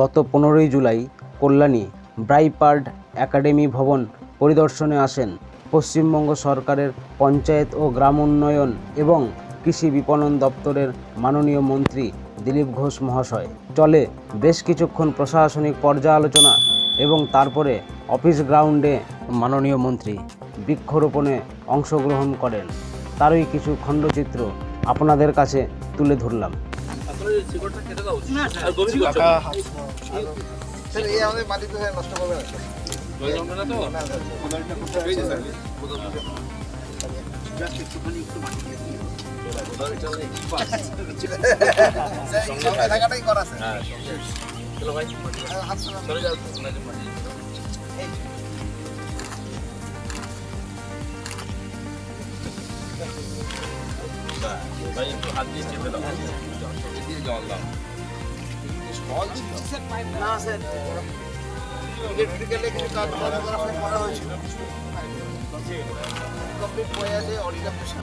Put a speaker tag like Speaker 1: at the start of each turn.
Speaker 1: গত 15ই জুলাই কল্যাণী ব্রাইপার্ড একাডেমি ভবন পরিদর্শনে আসেন পশ্চিমবঙ্গ সরকারের পঞ্চায়েত ও গ্রাম উন্নয়ন এবং কৃষি বিপণন দপ্তরের মাননীয় মন্ত্রী দিলীপ ঘোষ মহাশয়। চলে বেশ কিছুক্ষণ প্রশাসনিক পর্যালোচনা এবং তারপরে অফিস গ্রাউন্ডে মাননীয় মন্ত্রী বৃক্ষরোপণে অংশগ্রহণ করেন। তারই কিছু খণ্ডচিত্র আপনাদের কাছে তুলে ধরলাম।
Speaker 2: ইলেকট্রিক্যালে কিছু কাজ করা হয়েছিল।